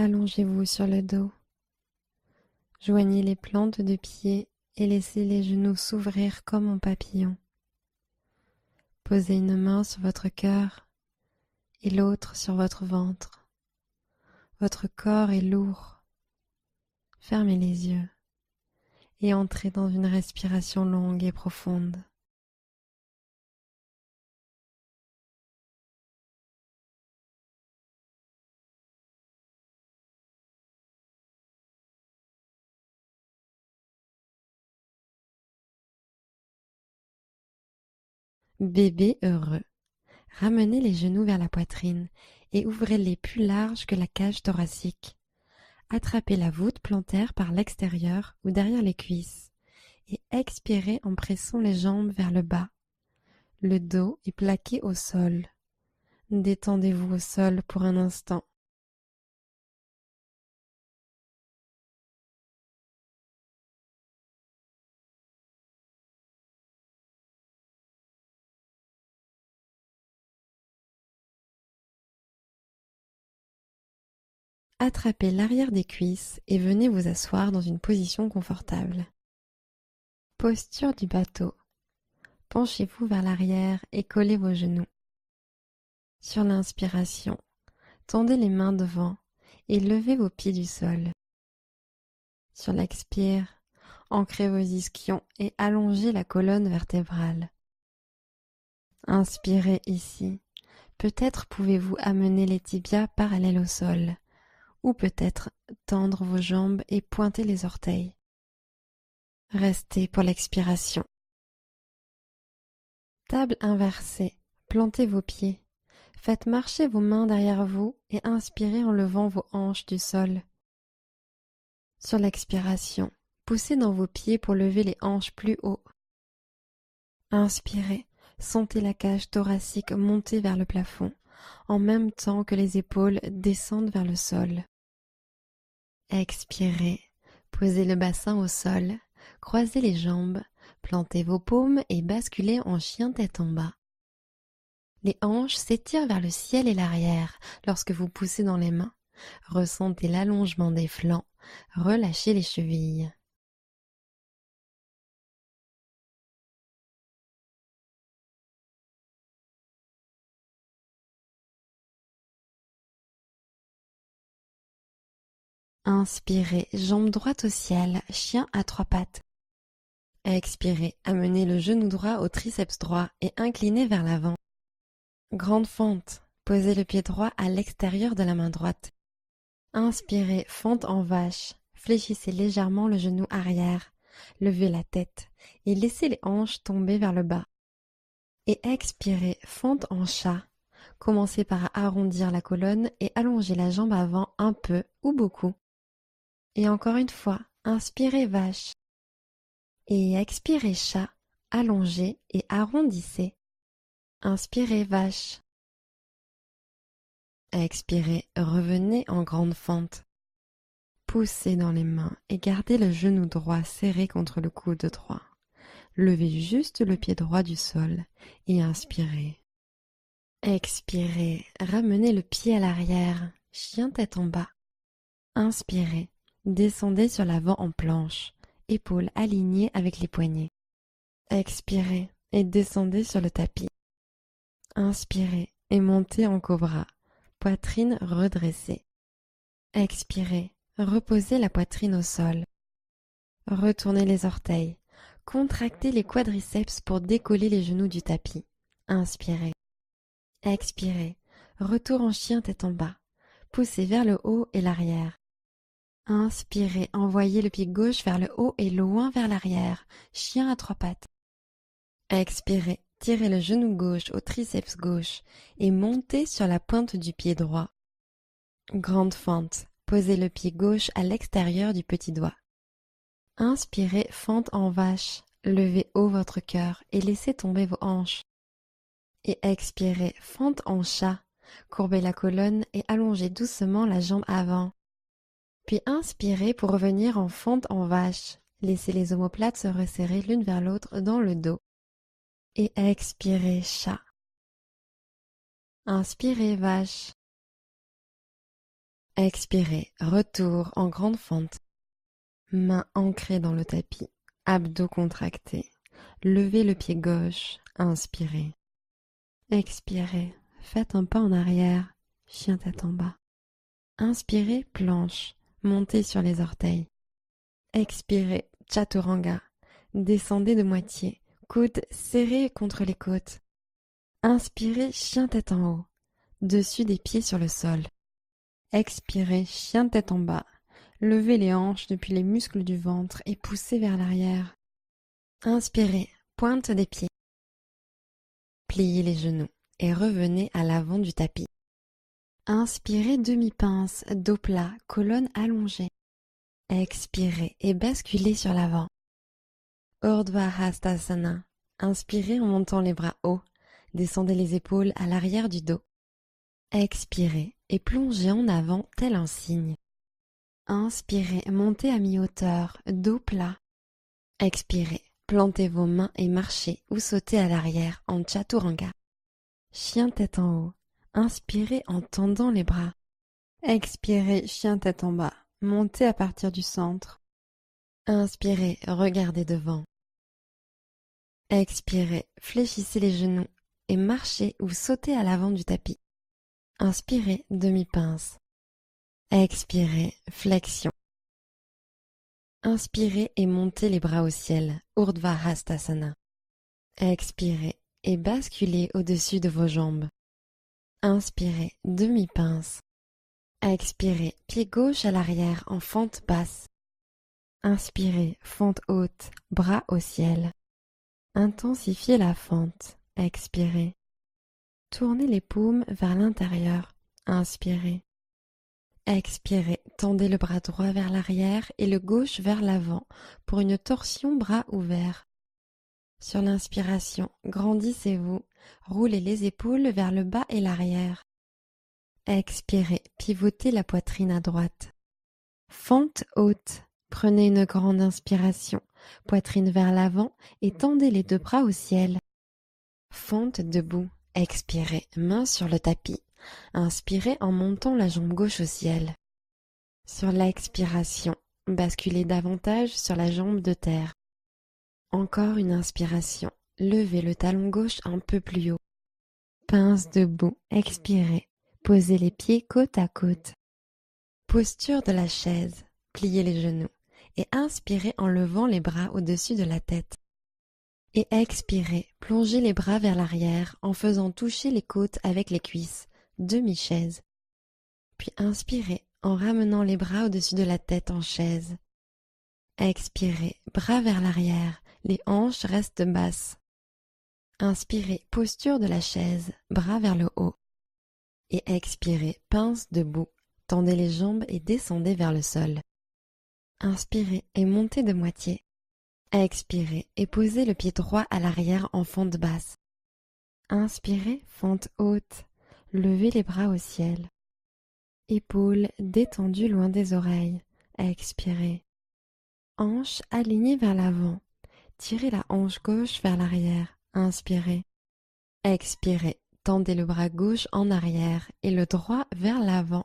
Allongez-vous sur le dos. Joignez les plantes de pied et laissez les genoux s'ouvrir comme en papillon. Posez une main sur votre cœur et l'autre sur votre ventre. Votre corps est lourd. Fermez les yeux et entrez dans une respiration longue et profonde. Bébé heureux. Ramenez les genoux vers la poitrine et ouvrez-les plus larges que la cage thoracique. Attrapez la voûte plantaire par l'extérieur ou derrière les cuisses et expirez en pressant les jambes vers le bas. Le dos est plaqué au sol. Détendez-vous au sol pour un instant. Attrapez l'arrière des cuisses et venez vous asseoir dans une position confortable. Posture du bateau. Penchez-vous vers l'arrière et collez vos genoux. Sur l'inspiration, tendez les mains devant et levez vos pieds du sol. Sur l'expire, ancrez vos ischions et allongez la colonne vertébrale. Inspirez ici. Peut-être pouvez-vous amener les tibias parallèles au sol, ou peut-être tendre vos jambes et pointer les orteils. Restez pour l'expiration. Table inversée. Plantez vos pieds. Faites marcher vos mains derrière vous et inspirez en levant vos hanches du sol. Sur l'expiration, poussez dans vos pieds pour lever les hanches plus haut. Inspirez, sentez la cage thoracique monter vers le plafond, en même temps que les épaules descendent vers le sol. Expirez, posez le bassin au sol, croisez les jambes, plantez vos paumes et basculez en chien tête en bas. Les hanches s'étirent vers le ciel et l'arrière lorsque vous poussez dans les mains. Ressentez l'allongement des flancs, relâchez les chevilles. Inspirez, jambe droite au ciel, chien à trois pattes. Expirez, amenez le genou droit au triceps droit et inclinez vers l'avant. Grande fente, posez le pied droit à l'extérieur de la main droite. Inspirez, fente en vache, fléchissez légèrement le genou arrière, levez la tête et laissez les hanches tomber vers le bas. Et expirez, fente en chat. Commencez par arrondir la colonne et allonger la jambe avant un peu ou beaucoup. Et encore une fois, inspirez vache. Et expirez chat, allongez et arrondissez. Inspirez vache. Expirez, revenez en grande fente. Poussez dans les mains et gardez le genou droit serré contre le coude droit. Levez juste le pied droit du sol et inspirez. Expirez, ramenez le pied à l'arrière, chien tête en bas. Inspirez, descendez sur l'avant en planche, épaules alignées avec les poignets. Expirez et descendez sur le tapis. Inspirez et montez en cobra, poitrine redressée. Expirez, reposez la poitrine au sol. Retournez les orteils, contractez les quadriceps pour décoller les genoux du tapis. Inspirez. Expirez, retour en chien tête en bas. Poussez vers le haut et l'arrière. Inspirez, envoyez le pied gauche vers le haut et loin vers l'arrière. Chien à trois pattes. Expirez, tirez le genou gauche au triceps gauche et montez sur la pointe du pied droit. Grande fente, posez le pied gauche à l'extérieur du petit doigt. Inspirez, fente en vache, levez haut votre cœur et laissez tomber vos hanches. Et expirez, fente en chat, courbez la colonne et allongez doucement la jambe avant. Puis inspirez pour revenir en fente en vache. Laissez les omoplates se resserrer l'une vers l'autre dans le dos. Et expirez, chat. Inspirez, vache. Expirez, retour en grande fente. Mains ancrées dans le tapis, abdos contractés. Levez le pied gauche, inspirez. Expirez, faites un pas en arrière, chien tête en bas. Inspirez, planche, montez sur les orteils. Expirez, chaturanga, descendez de moitié, coudes serrés contre les côtes. Inspirez, chien tête en haut, dessus des pieds sur le sol. Expirez, chien tête en bas, levez les hanches depuis les muscles du ventre et poussez vers l'arrière. Inspirez, pointe des pieds. Pliez les genoux et revenez à l'avant du tapis. Inspirez, demi-pince, dos plat, colonne allongée. Expirez et basculez sur l'avant. Urdhva Hastasana. Inspirez en montant les bras hauts. Descendez les épaules à l'arrière du dos. Expirez et plongez en avant tel un cygne. Inspirez, montez à mi-hauteur, dos plat. Expirez, plantez vos mains et marchez ou sautez à l'arrière en chaturanga. Chien tête en haut. Inspirez en tendant les bras. Expirez, chien tête en bas. Montez à partir du centre. Inspirez, regardez devant. Expirez, fléchissez les genoux et marchez ou sautez à l'avant du tapis. Inspirez, demi-pince. Expirez, flexion. Inspirez et montez les bras au ciel, Urdhva Hastasana. Expirez et basculez au-dessus de vos jambes. Inspirez, demi-pince. Expirez, pied gauche à l'arrière en fente basse. Inspirez, fente haute, bras au ciel. Intensifiez la fente. Expirez. Tournez les paumes vers l'intérieur. Inspirez. Expirez, tendez le bras droit vers l'arrière et le gauche vers l'avant pour une torsion bras ouverts. Sur l'inspiration, grandissez-vous, roulez les épaules vers le bas et l'arrière. Expirez, pivotez la poitrine à droite. Fente haute, prenez une grande inspiration, poitrine vers l'avant et tendez les deux bras au ciel. Fente debout, expirez, main sur le tapis. Inspirez en montant la jambe gauche au ciel. Sur l'expiration, basculez davantage sur la jambe de terre. Encore une inspiration, levez le talon gauche un peu plus haut. Pince debout, expirez, posez les pieds côte à côte. Posture de la chaise, pliez les genoux et inspirez en levant les bras au-dessus de la tête. Et expirez, plongez les bras vers l'arrière en faisant toucher les côtes avec les cuisses, demi-chaise. Puis inspirez en ramenant les bras au-dessus de la tête en chaise. Expirez, bras vers l'arrière, les hanches restent basses. Inspirez, posture de la chaise, bras vers le haut. Et expirez, pince debout, tendez les jambes et descendez vers le sol. Inspirez et montez de moitié. Expirez et posez le pied droit à l'arrière en fente basse. Inspirez, fente haute, levez les bras au ciel. Épaules détendues loin des oreilles. Expirez. Hanche alignée vers l'avant. Tirez la hanche gauche vers l'arrière. Inspirez. Expirez. Tendez le bras gauche en arrière et le droit vers l'avant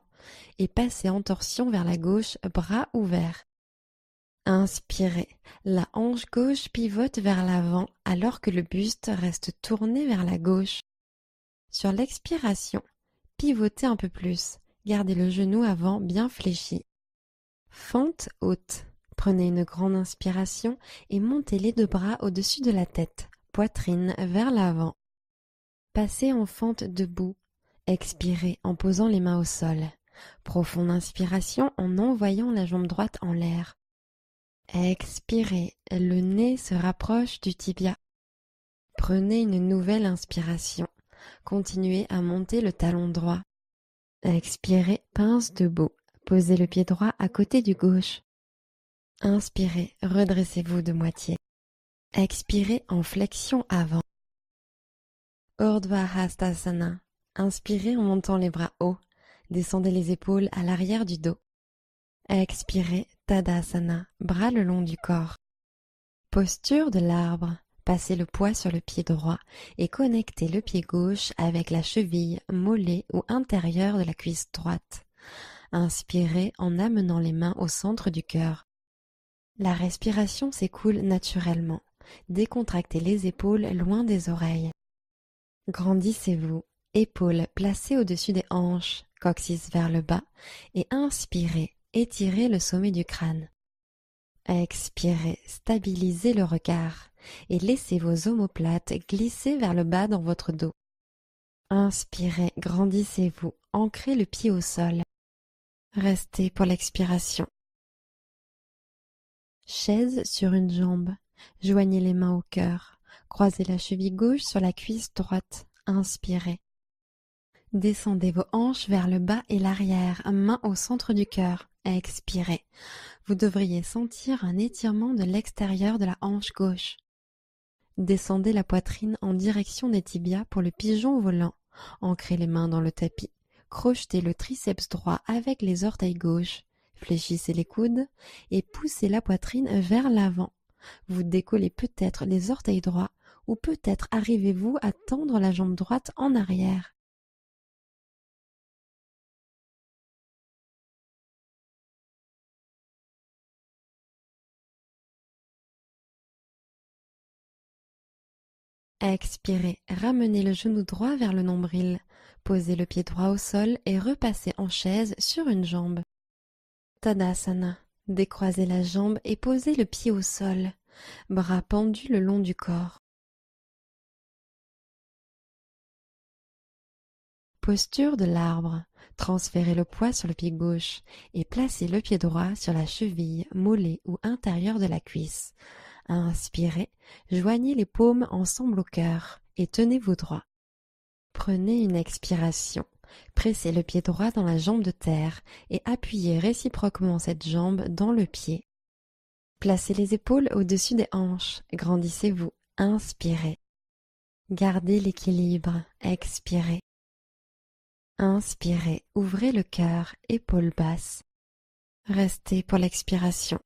et passez en torsion vers la gauche, bras ouverts. Inspirez. La hanche gauche pivote vers l'avant alors que le buste reste tourné vers la gauche. Sur l'expiration, pivotez un peu plus. Gardez le genou avant bien fléchi. Fente haute. Prenez une grande inspiration et montez les deux bras au-dessus de la tête, poitrine vers l'avant. Passez en fente debout. Expirez en posant les mains au sol. Profonde inspiration en envoyant la jambe droite en l'air. Expirez, le nez se rapproche du tibia. Prenez une nouvelle inspiration. Continuez à monter le talon droit. Expirez, pince debout. Posez le pied droit à côté du gauche. Inspirez, redressez-vous de moitié. Expirez en flexion avant. Urdhva Hastasana. Inspirez en montant les bras hauts. Descendez les épaules à l'arrière du dos. Expirez, Tadasana, bras le long du corps. Posture de l'arbre. Passez le poids sur le pied droit et connectez le pied gauche avec la cheville, mollet ou intérieur de la cuisse droite. Inspirez en amenant les mains au centre du cœur. La respiration s'écoule naturellement. Décontractez les épaules loin des oreilles. Grandissez-vous, épaules placées au-dessus des hanches, coccyx vers le bas, et inspirez, étirez le sommet du crâne. Expirez, stabilisez le regard et laissez vos omoplates glisser vers le bas dans votre dos. Inspirez, grandissez-vous, ancrez le pied au sol. Restez pour l'expiration. Chaise sur une jambe, joignez les mains au cœur, croisez la cheville gauche sur la cuisse droite, inspirez. Descendez vos hanches vers le bas et l'arrière, main au centre du cœur, expirez. Vous devriez sentir un étirement de l'extérieur de la hanche gauche. Descendez la poitrine en direction des tibias pour le pigeon volant. Ancrez les mains dans le tapis. Crochetez le triceps droit avec les orteils gauches. Fléchissez les coudes et poussez la poitrine vers l'avant. Vous décollez peut-être les orteils droits ou peut-être arrivez-vous à tendre la jambe droite en arrière. Expirez, ramenez le genou droit vers le nombril. Posez le pied droit au sol et repassez en chaise sur une jambe. Tadasana. Décroisez la jambe et posez le pied au sol. Bras pendus le long du corps. Posture de l'arbre. Transférez le poids sur le pied gauche et placez le pied droit sur la cheville, mollet ou intérieur de la cuisse. Inspirez, joignez les paumes ensemble au cœur et tenez-vous droit. Prenez une expiration. Pressez le pied droit dans la jambe de terre et appuyez réciproquement cette jambe dans le pied. Placez les épaules au-dessus des hanches. Grandissez-vous. Inspirez. Gardez l'équilibre. Expirez. Inspirez. Ouvrez le cœur, épaules basses. Restez pour l'expiration.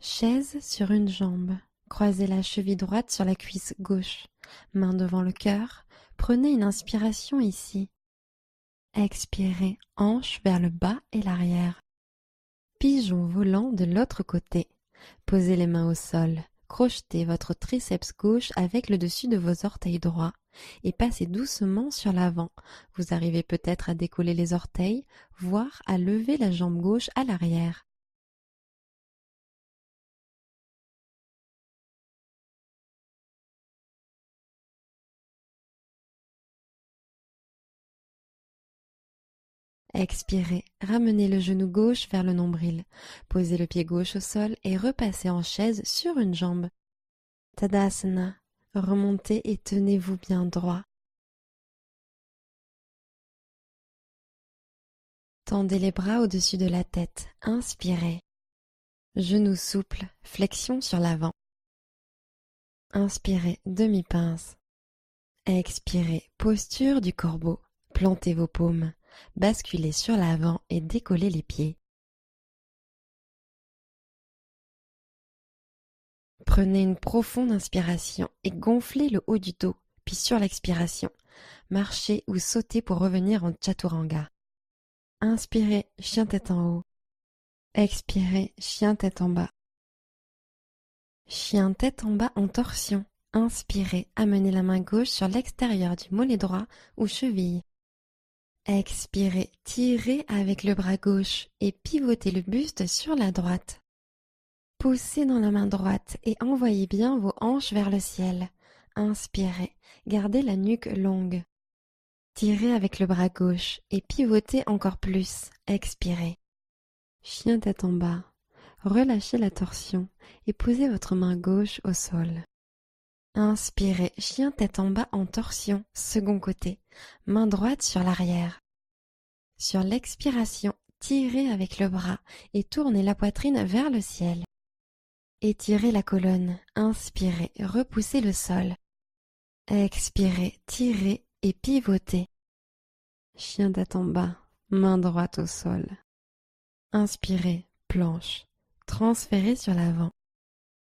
Chaise sur une jambe. Croisez la cheville droite sur la cuisse gauche. Main devant le cœur. Prenez une inspiration ici. Expirez, hanche vers le bas et l'arrière. Pigeon volant de l'autre côté. Posez les mains au sol. Crochetez votre triceps gauche avec le dessus de vos orteils droits et passez doucement sur l'avant. Vous arrivez peut-être à décoller les orteils, voire à lever la jambe gauche à l'arrière. Expirez, ramenez le genou gauche vers le nombril. Posez le pied gauche au sol et repassez en chaise sur une jambe. Tadasana. Remontez et tenez-vous bien droit. Tendez les bras au-dessus de la tête. Inspirez. Genoux souples, flexion sur l'avant. Inspirez, demi-pince. Expirez, posture du corbeau. Plantez vos paumes. Basculez sur l'avant et décollez les pieds. Prenez une profonde inspiration et gonflez le haut du dos, puis sur l'expiration, marchez ou sautez pour revenir en chaturanga. Inspirez, chien tête en haut. Expirez, chien tête en bas. Chien tête en bas en torsion. Inspirez, amenez la main gauche sur l'extérieur du mollet droit ou cheville. Expirez, tirez avec le bras gauche et pivotez le buste sur la droite. Poussez dans la main droite et envoyez bien vos hanches vers le ciel. Inspirez, gardez la nuque longue. Tirez avec le bras gauche et pivotez encore plus. Expirez. Chien tête en bas. Relâchez la torsion et posez votre main gauche au sol. Inspirez, chien tête en bas en torsion, second côté, main droite sur l'arrière. Sur l'expiration, tirez avec le bras et tournez la poitrine vers le ciel. Étirez la colonne, inspirez, repoussez le sol. Expirez, tirez et pivotez. Chien tête en bas, main droite au sol. Inspirez, planche. Transférez sur l'avant.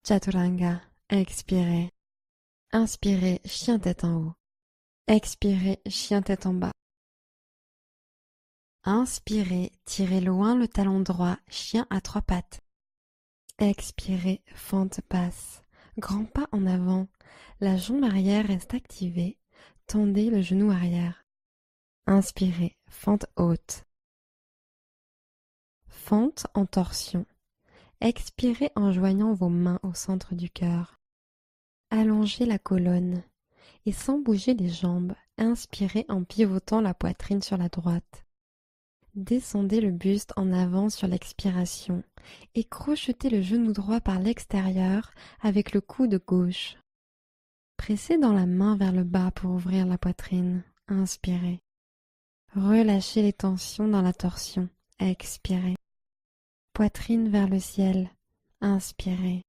Chaturanga, expirez. Inspirez, chien tête en haut. Expirez, chien tête en bas. Inspirez, tirez loin le talon droit, chien à trois pattes. Expirez, fente basse. Grand pas en avant. La jambe arrière reste activée. Tendez le genou arrière. Inspirez, fente haute. Fente en torsion. Expirez en joignant vos mains au centre du cœur. Allongez la colonne et sans bouger les jambes, inspirez en pivotant la poitrine sur la droite. Descendez le buste en avant sur l'expiration et crochetez le genou droit par l'extérieur avec le coude gauche. Pressez dans la main vers le bas pour ouvrir la poitrine. Inspirez. Relâchez les tensions dans la torsion. Expirez. Poitrine vers le ciel. Inspirez.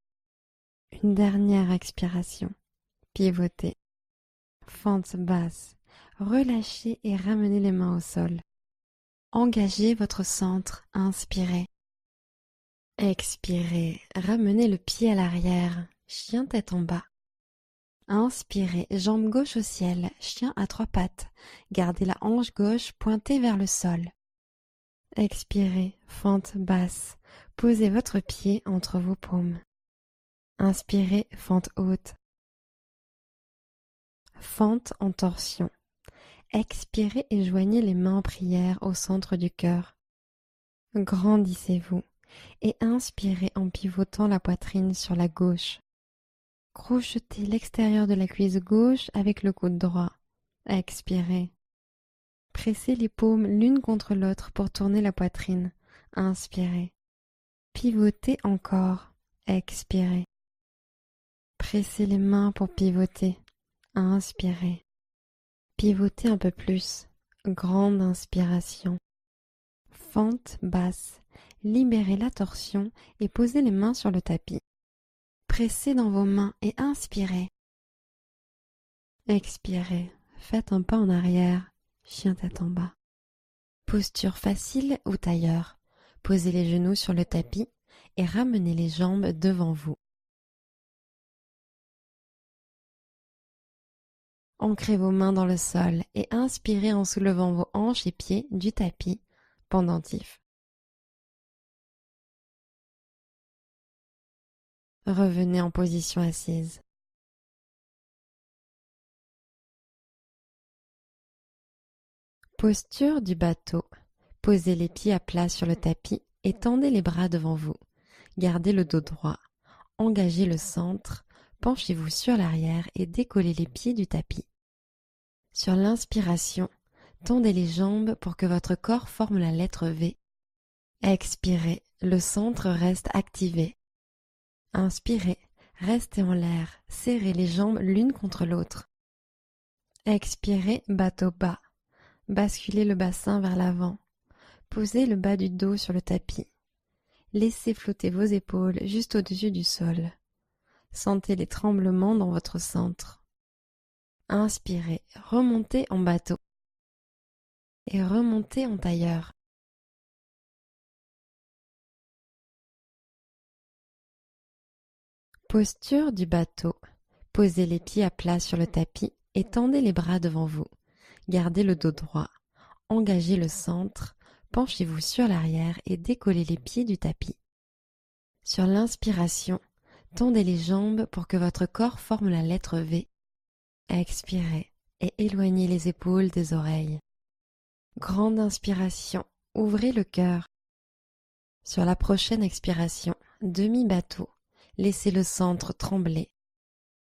Une dernière expiration. Pivotez. Fente basse. Relâchez et ramenez les mains au sol. Engagez votre centre. Inspirez. Expirez. Ramenez le pied à l'arrière. Chien tête en bas. Inspirez. Jambe gauche au ciel. Chien à trois pattes. Gardez la hanche gauche pointée vers le sol. Expirez. Fente basse. Posez votre pied entre vos paumes. Inspirez. Fente haute. Fente en torsion. Expirez et joignez les mains en prière au centre du cœur. Grandissez-vous et inspirez en pivotant la poitrine sur la gauche. Crochetez l'extérieur de la cuisse gauche avec le coude droit. Expirez. Pressez les paumes l'une contre l'autre pour tourner la poitrine. Inspirez. Pivotez encore. Expirez. Pressez les mains pour pivoter. Inspirez. Pivotez un peu plus. Grande inspiration. Fente basse. Libérez la torsion et posez les mains sur le tapis. Pressez dans vos mains et inspirez. Expirez. Faites un pas en arrière. Chien tête en bas. Posture facile ou tailleur. Posez les genoux sur le tapis et ramenez les jambes devant vous. Ancrez vos mains dans le sol et inspirez en soulevant vos hanches et pieds du tapis, pendentif. Revenez en position assise. Posture du bateau. Posez les pieds à plat sur le tapis et tendez les bras devant vous. Gardez le dos droit. Engagez le centre. Penchez-vous sur l'arrière et décollez les pieds du tapis. Sur l'inspiration, tendez les jambes pour que votre corps forme la lettre V. Expirez, le centre reste activé. Inspirez, restez en l'air, serrez les jambes l'une contre l'autre. Expirez, bateau bas. Basculez le bassin vers l'avant. Posez le bas du dos sur le tapis. Laissez flotter vos épaules juste au-dessus du sol. Sentez les tremblements dans votre centre. Inspirez, remontez en bateau. Et remontez en tailleur. Posture du bateau. Posez les pieds à plat sur le tapis et tendez les bras devant vous. Gardez le dos droit. Engagez le centre. Penchez-vous sur l'arrière et décollez les pieds du tapis. Sur l'inspiration, tendez les jambes pour que votre corps forme la lettre V. Expirez et éloignez les épaules des oreilles. Grande inspiration, ouvrez le cœur. Sur la prochaine expiration, demi-bateau, laissez le centre trembler.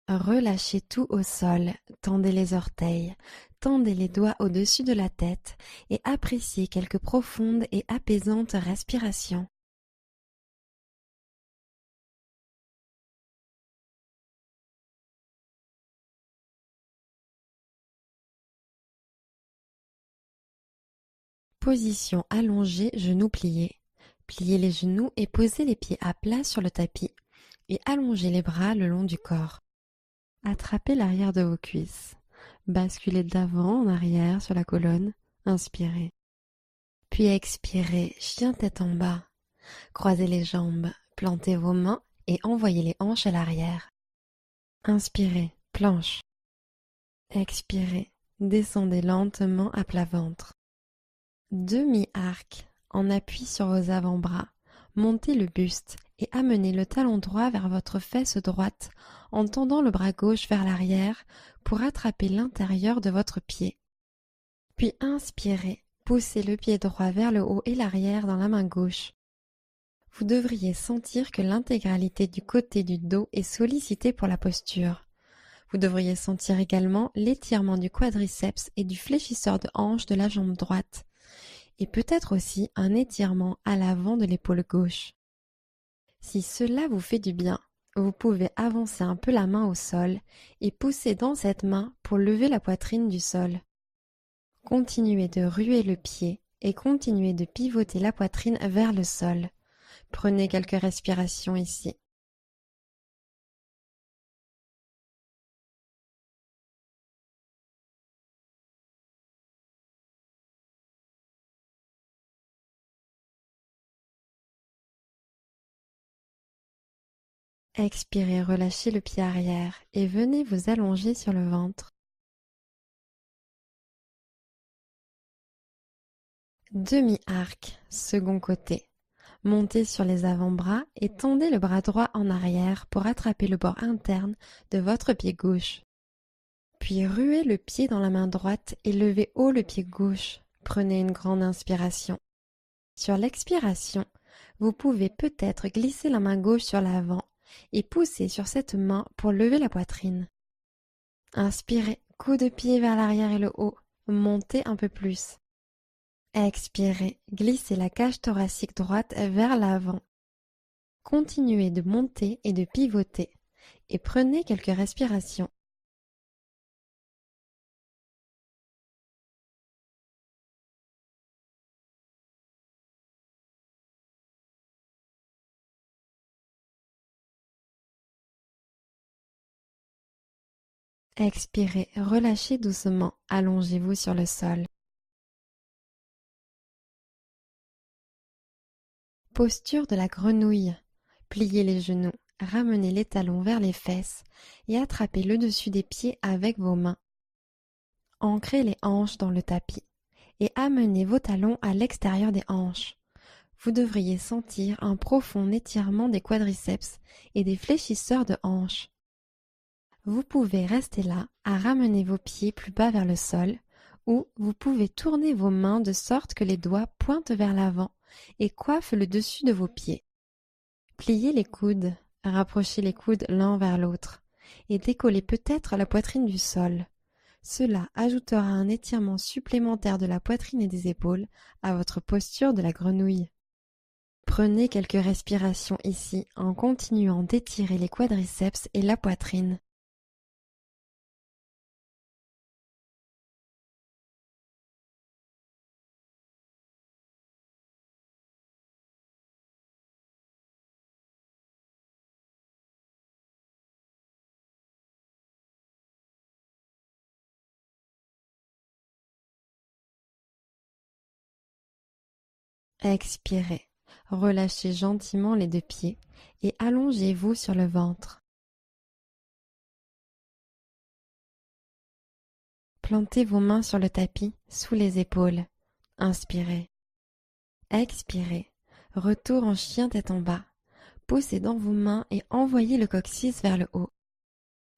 Relâchez tout au sol, tendez les orteils, tendez les doigts au-dessus de la tête et appréciez quelques profondes et apaisantes respirations. Position allongée, genoux pliés. Pliez les genoux et posez les pieds à plat sur le tapis et allongez les bras le long du corps. Attrapez l'arrière de vos cuisses. Basculez d'avant en arrière sur la colonne. Inspirez. Puis expirez, chien tête en bas. Croisez les jambes, plantez vos mains et envoyez les hanches à l'arrière. Inspirez, planche. Expirez, descendez lentement à plat ventre. Demi-arc, en appui sur vos avant-bras. Montez le buste et amenez le talon droit vers votre fesse droite en tendant le bras gauche vers l'arrière pour attraper l'intérieur de votre pied. Puis inspirez, poussez le pied droit vers le haut et l'arrière dans la main gauche. Vous devriez sentir que l'intégralité du côté du dos est sollicitée pour la posture. Vous devriez sentir également l'étirement du quadriceps et du fléchisseur de hanche de la jambe droite, et peut-être aussi un étirement à l'avant de l'épaule gauche. Si cela vous fait du bien, vous pouvez avancer un peu la main au sol et pousser dans cette main pour lever la poitrine du sol. Continuez de ruer le pied et continuez de pivoter la poitrine vers le sol. Prenez quelques respirations ici. Expirez, relâchez le pied arrière et venez vous allonger sur le ventre. Demi-arc, second côté. Montez sur les avant-bras et tendez le bras droit en arrière pour attraper le bord interne de votre pied gauche. Puis ruez le pied dans la main droite et levez haut le pied gauche. Prenez une grande inspiration. Sur l'expiration, vous pouvez peut-être glisser la main gauche sur l'avant et pousser sur cette main pour lever la poitrine. Inspirez, coup de pied vers l'arrière et le haut. Montez un peu plus. Expirez, glissez la cage thoracique droite vers l'avant. Continuez de monter et de pivoter et prenez quelques respirations. Expirez, relâchez doucement, allongez-vous sur le sol. Posture de la grenouille. Pliez les genoux, ramenez les talons vers les fesses et attrapez le dessus des pieds avec vos mains. Ancrez les hanches dans le tapis et amenez vos talons à l'extérieur des hanches. Vous devriez sentir un profond étirement des quadriceps et des fléchisseurs de hanches. Vous pouvez rester là à ramener vos pieds plus bas vers le sol ou vous pouvez tourner vos mains de sorte que les doigts pointent vers l'avant et coiffent le dessus de vos pieds. Pliez les coudes, rapprochez les coudes l'un vers l'autre et décollez peut-être la poitrine du sol. Cela ajoutera un étirement supplémentaire de la poitrine et des épaules à votre posture de la grenouille. Prenez quelques respirations ici en continuant d'étirer les quadriceps et la poitrine. Expirez, relâchez gentiment les deux pieds et allongez-vous sur le ventre. Plantez vos mains sur le tapis, sous les épaules. Inspirez. Expirez. Retour en chien tête en bas. Poussez dans vos mains et envoyez le coccyx vers le haut.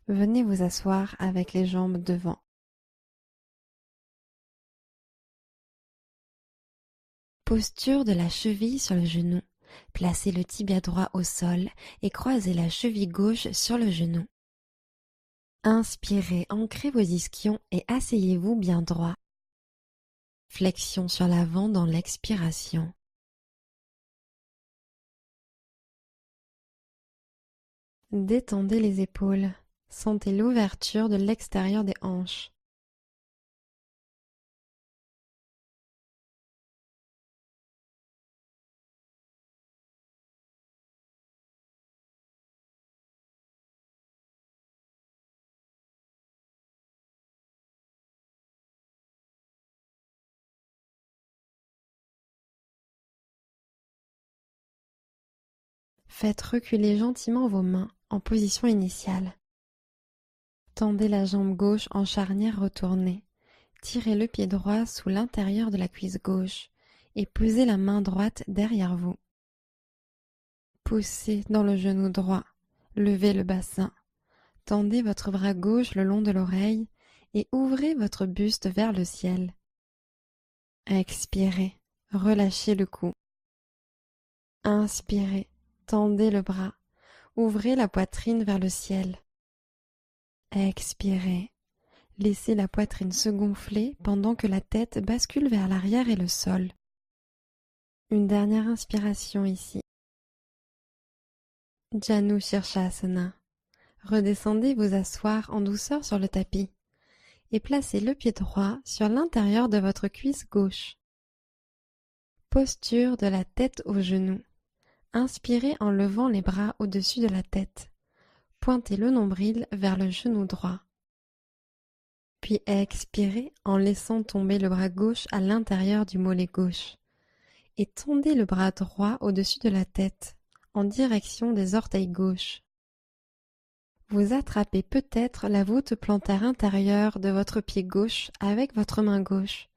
Venez vous asseoir avec les jambes devant. Posture de la cheville sur le genou. Placez le tibia droit au sol et croisez la cheville gauche sur le genou. Inspirez, ancrez vos ischions et asseyez-vous bien droit. Flexion sur l'avant dans l'expiration. Détendez les épaules. Sentez l'ouverture de l'extérieur des hanches. Faites reculer gentiment vos mains en position initiale. Tendez la jambe gauche en charnière retournée. tirez le pied droit sous l'intérieur de la cuisse gauche et posez la main droite derrière vous. Poussez dans le genou droit, levez le bassin, tendez votre bras gauche le long de l'oreille et ouvrez votre buste vers le ciel. Expirez, relâchez le cou. Inspirez, tendez le bras, ouvrez la poitrine vers le ciel. Expirez, laissez la poitrine se gonfler pendant que la tête bascule vers l'arrière et le sol. Une dernière inspiration ici. Janu Shirshasana. Redescendez vous asseoir en douceur sur le tapis et placez le pied droit sur l'intérieur de votre cuisse gauche. Posture de la tête aux genoux. Inspirez en levant les bras au-dessus de la tête. Pointez le nombril vers le genou droit. Puis expirez en laissant tomber le bras gauche à l'intérieur du mollet gauche. Et tendez le bras droit au-dessus de la tête, en direction des orteils gauches. Vous attrapez peut-être la voûte plantaire intérieure de votre pied gauche avec votre main gauche,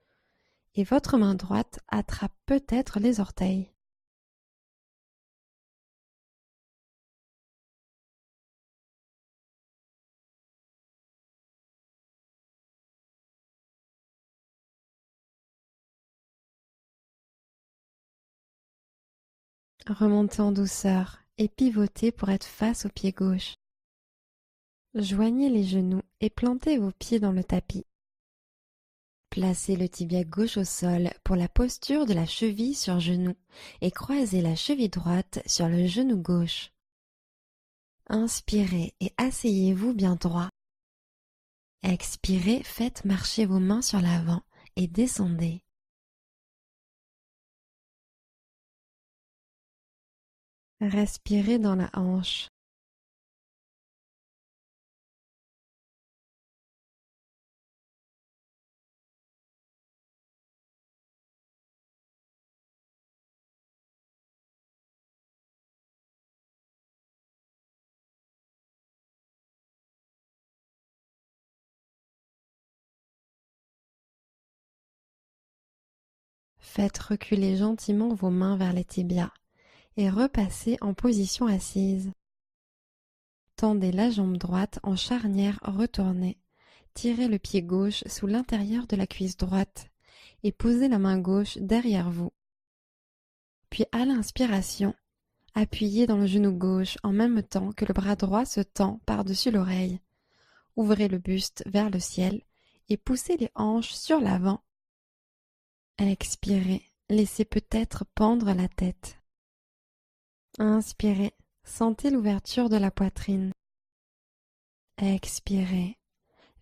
et votre main droite attrape peut-être les orteils. Remontez en douceur et pivotez pour être face au pied gauche. Joignez les genoux et plantez vos pieds dans le tapis. Placez le tibia gauche au sol pour la posture de la cheville sur genou et croisez la cheville droite sur le genou gauche. Inspirez et asseyez-vous bien droit. Expirez, faites marcher vos mains sur l'avant et descendez. Respirez dans la hanche. Faites reculer gentiment vos mains vers les tibias et repassez en position assise. Tendez la jambe droite en charnière retournée. Tirez le pied gauche sous l'intérieur de la cuisse droite et posez la main gauche derrière vous. Puis à l'inspiration, appuyez dans le genou gauche en même temps que le bras droit se tend par-dessus l'oreille. Ouvrez le buste vers le ciel et poussez les hanches sur l'avant. Expirez, laissez peut-être pendre la tête. Inspirez, sentez l'ouverture de la poitrine. Expirez,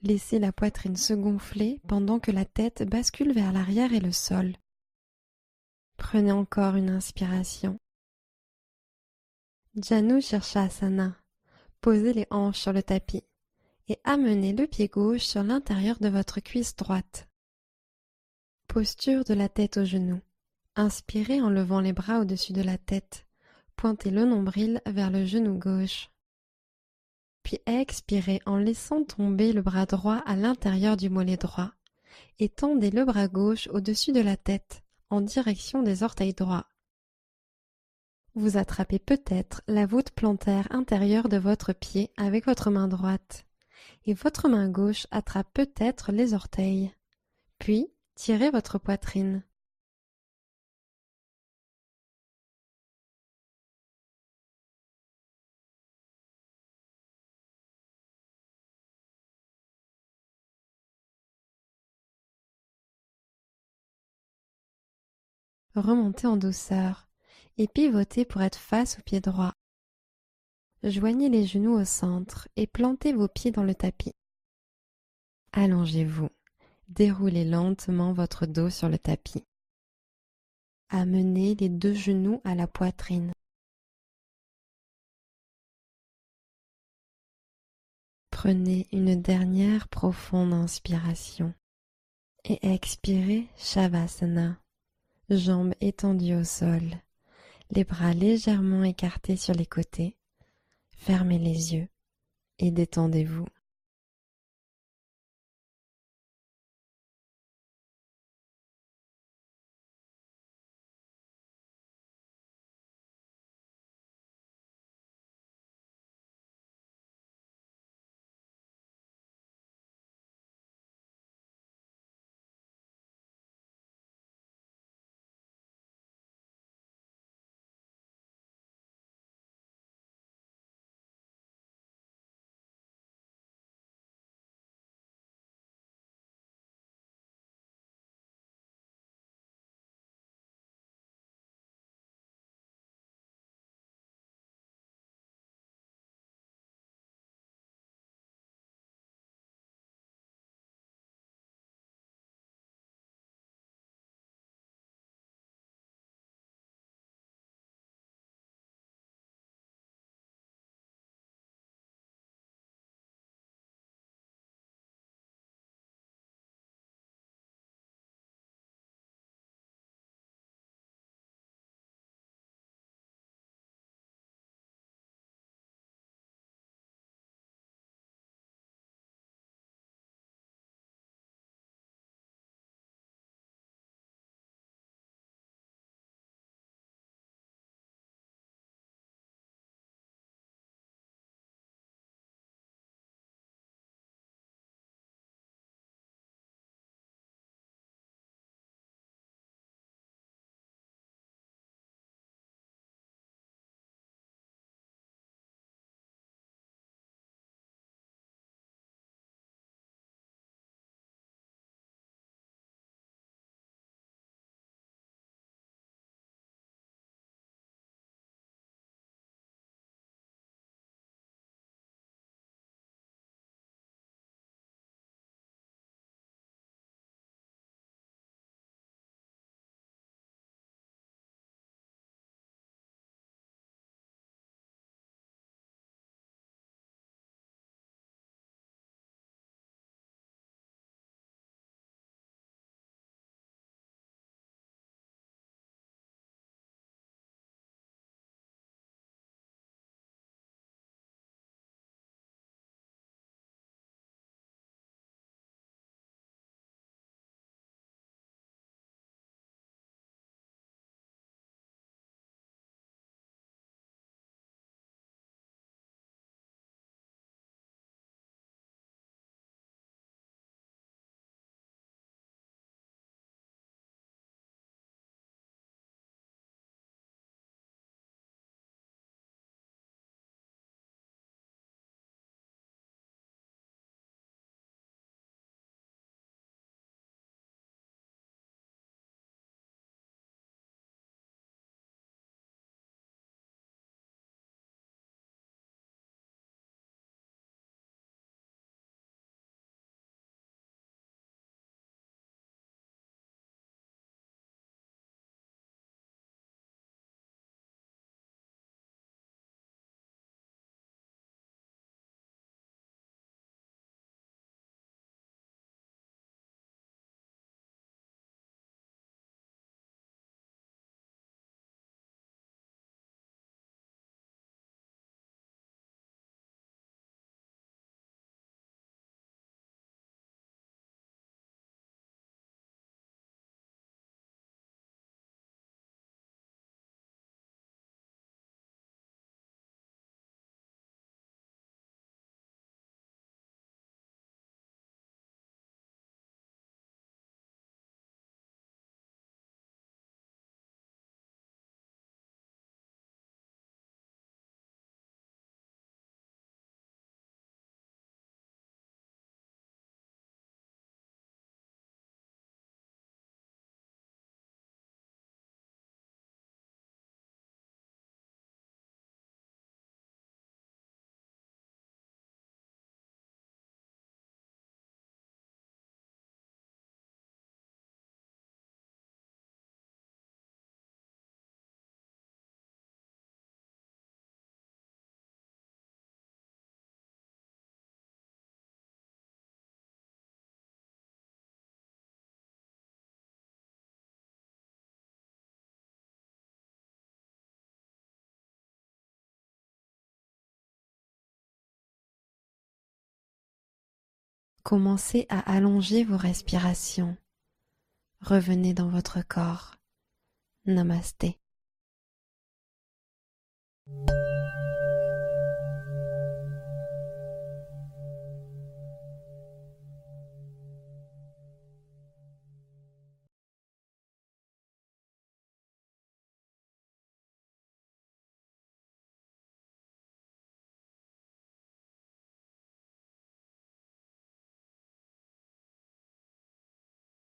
laissez la poitrine se gonfler pendant que la tête bascule vers l'arrière et le sol. Prenez encore une inspiration. Janu Shirshasana. Posez les hanches sur le tapis et amenez le pied gauche sur l'intérieur de votre cuisse droite. Posture de la tête aux genoux. Inspirez en levant les bras au-dessus de la tête. Pointez le nombril vers le genou gauche. Puis expirez en laissant tomber le bras droit à l'intérieur du mollet droit et tendez le bras gauche au-dessus de la tête en direction des orteils droits. Vous attrapez peut-être la voûte plantaire intérieure de votre pied avec votre main droite et votre main gauche attrape peut-être les orteils. Puis, tirez votre poitrine. Remontez en douceur et pivotez pour être face au pied droit. Joignez les genoux au centre et plantez vos pieds dans le tapis. Allongez-vous. Déroulez lentement votre dos sur le tapis. Amenez les deux genoux à la poitrine. Prenez une dernière profonde inspiration et expirez Shavasana, jambes étendues au sol, les bras légèrement écartés sur les côtés. Fermez les yeux et détendez-vous. Commencez à allonger vos respirations. Revenez dans votre corps. Namasté.